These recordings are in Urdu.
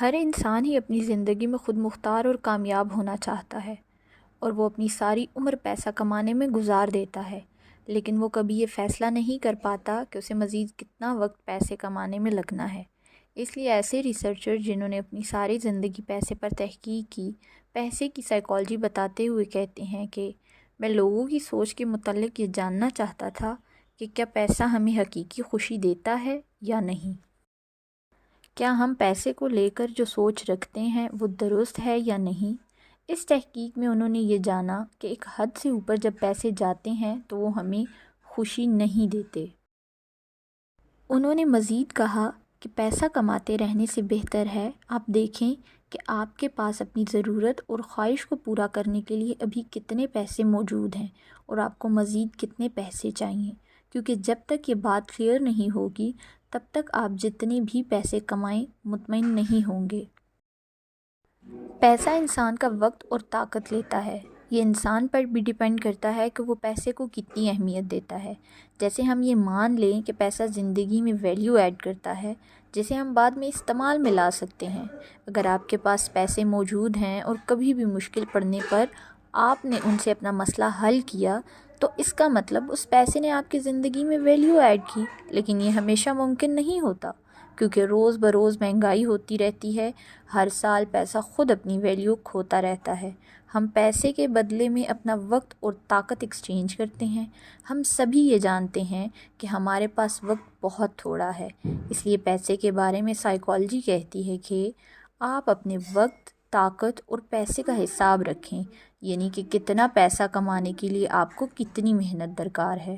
ہر انسان ہی اپنی زندگی میں خود مختار اور کامیاب ہونا چاہتا ہے، اور وہ اپنی ساری عمر پیسہ کمانے میں گزار دیتا ہے، لیکن وہ کبھی یہ فیصلہ نہیں کر پاتا کہ اسے مزید کتنا وقت پیسے کمانے میں لگنا ہے۔ اس لیے ایسے ریسرچر جنہوں نے اپنی ساری زندگی پیسے پر تحقیق کی، پیسے کی سائیکالوجی بتاتے ہوئے کہتے ہیں کہ میں لوگوں کی سوچ کے متعلق یہ جاننا چاہتا تھا کہ کیا پیسہ ہمیں حقیقی خوشی دیتا ہے یا نہیں؟ کیا ہم پیسے کو لے کر جو سوچ رکھتے ہیں وہ درست ہے یا نہیں؟ اس تحقیق میں انہوں نے یہ جانا کہ ایک حد سے اوپر جب پیسے جاتے ہیں تو وہ ہمیں خوشی نہیں دیتے۔ انہوں نے مزید کہا کہ پیسہ کماتے رہنے سے بہتر ہے آپ دیکھیں کہ آپ کے پاس اپنی ضرورت اور خواہش کو پورا کرنے کے لیے ابھی کتنے پیسے موجود ہیں اور آپ کو مزید کتنے پیسے چاہیے، کیونکہ جب تک یہ بات کلیئر نہیں ہوگی تب تک آپ جتنے بھی پیسے کمائیں مطمئن نہیں ہوں گے۔ پیسہ انسان کا وقت اور طاقت لیتا ہے۔ یہ انسان پر بھی ڈیپینڈ کرتا ہے کہ وہ پیسے کو کتنی اہمیت دیتا ہے۔ جیسے ہم یہ مان لیں کہ پیسہ زندگی میں ویلیو ایڈ کرتا ہے جسے ہم بعد میں استعمال میں لا سکتے ہیں۔ اگر آپ کے پاس پیسے موجود ہیں اور کبھی بھی مشکل پڑنے پر آپ نے ان سے اپنا مسئلہ حل کیا تو اس کا مطلب اس پیسے نے آپ کی زندگی میں ویلیو ایڈ کی، لیکن یہ ہمیشہ ممکن نہیں ہوتا کیونکہ روز بروز مہنگائی ہوتی رہتی ہے۔ ہر سال پیسہ خود اپنی ویلیو کھوتا رہتا ہے۔ ہم پیسے کے بدلے میں اپنا وقت اور طاقت ایکسچینج کرتے ہیں۔ ہم سبھی یہ جانتے ہیں کہ ہمارے پاس وقت بہت تھوڑا ہے، اس لیے پیسے کے بارے میں سائیکالوجی کہتی ہے کہ آپ اپنے وقت، طاقت اور پیسے کا حساب رکھیں، یعنی کہ کتنا پیسہ کمانے کے لیے آپ کو کتنی محنت درکار ہے۔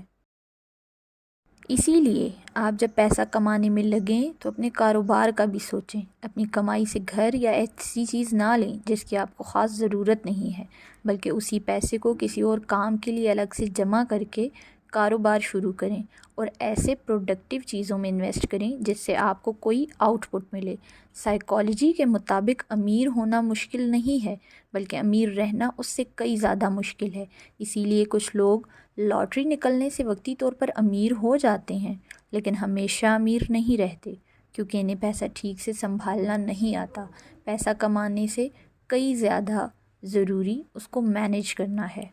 اسی لیے آپ جب پیسہ کمانے میں لگیں تو اپنے کاروبار کا بھی سوچیں۔ اپنی کمائی سے گھر یا ایسی چیز نہ لیں جس کی آپ کو خاص ضرورت نہیں ہے، بلکہ اسی پیسے کو کسی اور کام کے لیے الگ سے جمع کر کے کاروبار شروع کریں اور ایسے پروڈکٹیو چیزوں میں انویسٹ کریں جس سے آپ کو کوئی آؤٹ پٹ ملے۔ سائیکالوجی کے مطابق امیر ہونا مشکل نہیں ہے، بلکہ امیر رہنا اس سے کئی زیادہ مشکل ہے۔ اسی لیے کچھ لوگ لاٹری نکلنے سے وقتی طور پر امیر ہو جاتے ہیں لیکن ہمیشہ امیر نہیں رہتے، کیونکہ انہیں پیسہ ٹھیک سے سنبھالنا نہیں آتا۔ پیسہ کمانے سے کئی زیادہ ضروری اس کو مینیج کرنا ہے۔